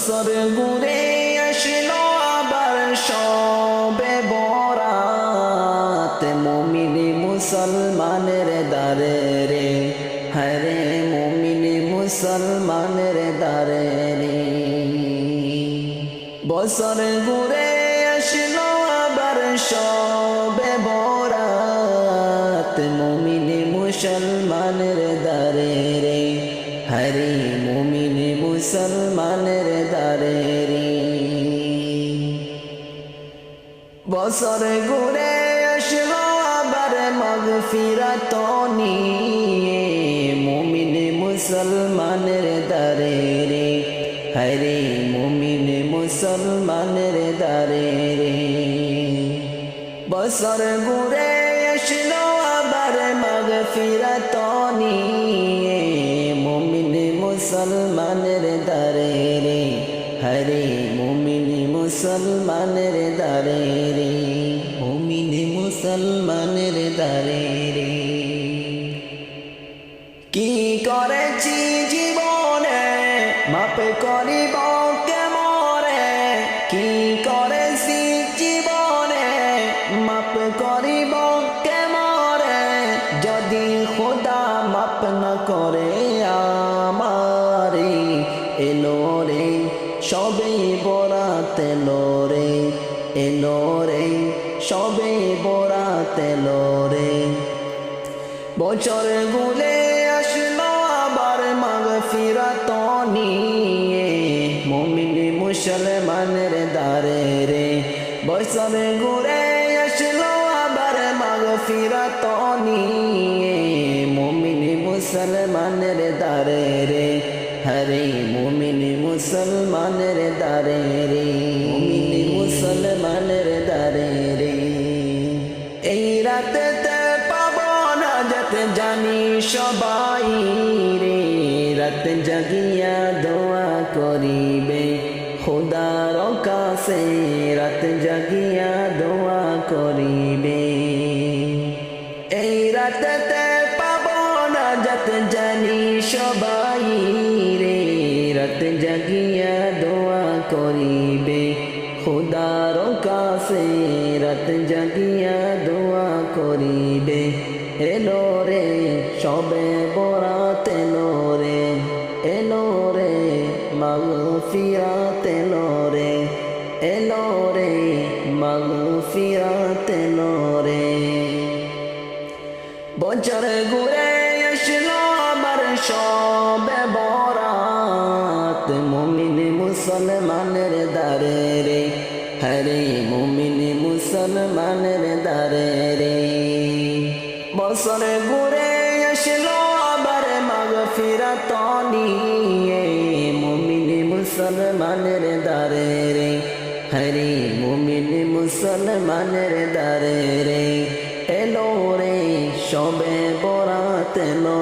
বছর ঘুরে আসলো আবার সবে বরাত, মুমিন মুসলমানের দারে রে, হরে মুমিন মুসলমানের দারে রে। বছর ঘুরে আসলো আবার সবে বরাত, মুমিন মুসলমানের দারে রে, হরে মুমিন মুসলমানের দারে রে। বছর ঘুরে আসলো আবার মাগফিরাত নিয়ে, মুমিন মুসলমানের দারে রে, হরে মুমিন মুসলমানের দারে রে। বছর ঘুরে আসলো আবার মাগফিরাত নিয়ে, মুমিন মুসলমানের দারে রে, হরে মুমিন মুসলমানের দারে রে, মুমিন মুসলমানের দারে রে। কি করেছি জীবনে মাপ করিব কেমরে, কি করেছি জীবনে মাপ করিব কেমরে, যদি খোদা মাপ না করে আমারে। এলো রে সবে বরাত এলো রে, এলো রে সবে বরাত এলো রে। বছর ঘুরে আসলো আবার মাগফিরাত নিয়ে, মুমিন মুসলমানের দারে রে। বছর ঘুরে আসলো আবার মাগফিরাত নিয়ে, মুমিন মুসলমানের দারে রে, হরে মুমিন মুসলমানের দারে রে, মুমিন মুসলমানের দারে রে। এই রাতে পাবো না যাতে জানি সবাই রে, রাত জাগিয়া দোয়া করিবে খোদার কাছে, রাত জাগিয়া দোয়া করিবে। এই রাতে পাবো না যাতে জানি সবাই রে, রাত জাগিয়া দোয়া করিবে খোদার কাছে, রাত জাগিয়া দোয়া করিবে। এলো রে সবে বরাত এলো রে, এলো রে মাগফিরাত এলো রে, এলো রে মাগফিরাত এলো রে। বছর ঘুরে আসলো আবার সবে বরাত, মুমিন মুসলমানের দারে রে, হরে মুমিন মুসলমানের দারে রে। বছর ঘুরে আসলো আবার মাগফিরাত নিয়ে, মুমিন মুসলমানের দারে রে, হরে মুমিন মুসলমানের দারে রে। এলো রে সবে বরাত এলো